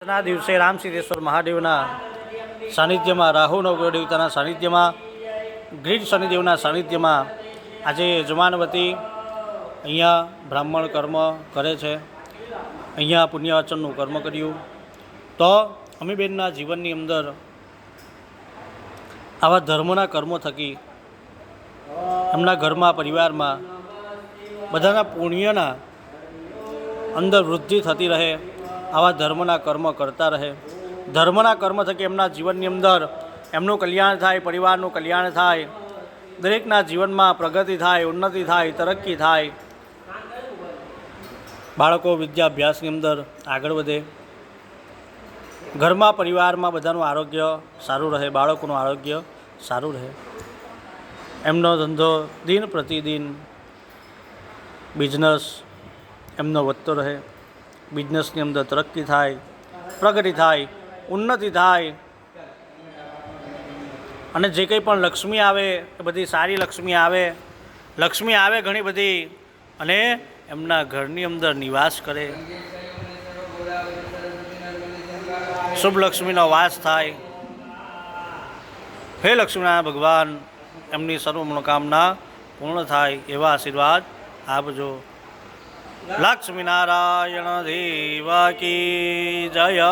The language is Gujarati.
ના દિવસે રામસિદ્ધેશ્વર મહાદેવના સાનિધ્યમાં, રાહુનવગ્રહ દેવતાના સાનિધ્યમાં, ગ્રીડ શનિદેવના સાનિધ્યમાં આજે યજમાનવતી અહીંયા બ્રાહ્મણ કર્મ કરે છે. અહીંયા પુણ્યવાચનનું કર્મ કર્યું તો અમીબેનના જીવનની અંદર આવા ધર્મના કર્મો થકી એમના ઘરમાં, પરિવારમાં બધાના પુણ્યના અંદર વૃદ્ધિ થતી રહે. આવા ધર્મના કર્મ કરતા રહે. ધર્મના કર્મ થકી એમના જીવનની અંદર એમનું કલ્યાણ થાય, પરિવારનું કલ્યાણ થાય, દરેકના જીવનમાં પ્રગતિ થાય, ઉન્નતિ થાય, તરક્કી થાય. બાળકો વિદ્યાભ્યાસની અંદર આગળ વધે, ઘરમાં પરિવારમાં બધાનું આરોગ્ય સારું રહે, બાળકોનું આરોગ્ય સારું રહે. એમનો ધંધો દિન પ્રતિદિન બિઝનેસ એમનો વધતો રહે, બિઝનેસની અંદર તરક્કી થાય, પ્રગતિ થાય, ઉન્નતિ થાય અને જે કંઈ પણ લક્ષ્મી આવે એ બધી સારી લક્ષ્મી આવે. લક્ષ્મી આવે ઘણી બધી અને એમના ઘરની અંદર નિવાસ કરે. શુભ લક્ષ્મીનો વાસ થાય. હે લક્ષ્મીનારાયણ ભગવાન, એમની સર્વ મનોકામના પૂર્ણ થાય એવા આશીર્વાદ આપજો. લક્ષ્મીનારાયણ દેવ કી જય.